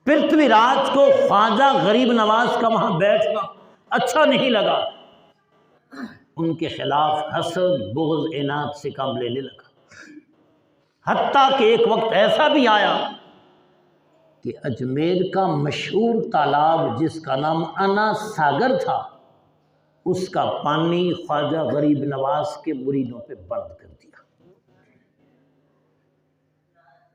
पृथ्वीराज को ख्वाजा गरीब नवाज का वहां बैठना अच्छा नहीं लगा। उनके खिलाफ हसद बुग़्ज़ इनाद से काम लेने लगा। हत्ता कि एक वक्त ऐसा भी आया कि अजमेर का मशहूर तालाब जिसका नाम अना सागर था, उसका पानी ख्वाजा गरीब नवाज के मुरीदों पे बंद कर दिया।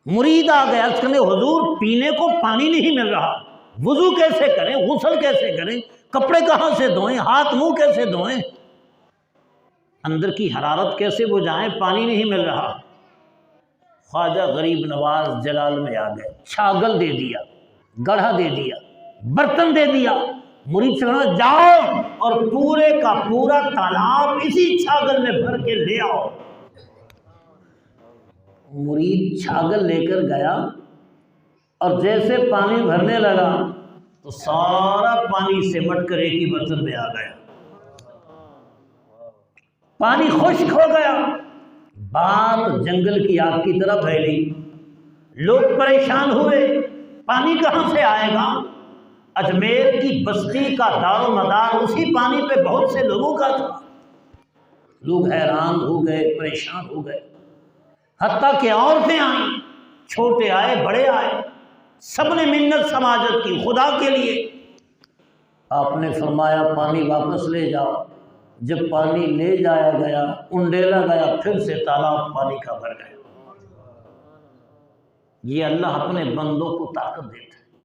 मुरीद आ गया, उसने हुजूर पीने को पानी नहीं मिल रहा, वुजू कैसे करें, गुस्ल कैसे करें, कपड़े कहाँ से धोएं, हाथ मुंह कैसे धोएं, अंदर की हरारत कैसे बुझाएं, पानी नहीं मिल रहा। ख्वाजा गरीब नवाज जलाल में आ गए, छागल दे दिया, गढ़ा दे दिया, बर्तन दे दिया। मुरीद से कहा जाओ और पूरे का पूरा तालाब इसी छागल में भर के ले आओ। मुरीद छागल लेकर गया और जैसे पानी भरने लगा तो सारा पानी सिमट कर एक ही बर्तन में आ गया। पानी खुश्क हो गया। बात जंगल की आग की तरह फैली। लोग परेशान हुए, पानी कहां से आएगा। अजमेर की बस्ती का दारो मदार उसी पानी पे बहुत से लोगों का था। लोग हैरान हो गए, परेशान हो गए। हत्ता कि औरतें आई, छोटे आए, बड़े आए, सबने मिन्नत समाजत की खुदा के लिए। आपने फरमाया पानी वापस ले जाओ। जब पानी ले जाया गया, उंडेला गया, फिर से तालाब पानी का भर गया। ये अल्लाह अपने बंदों को ताकत देता है।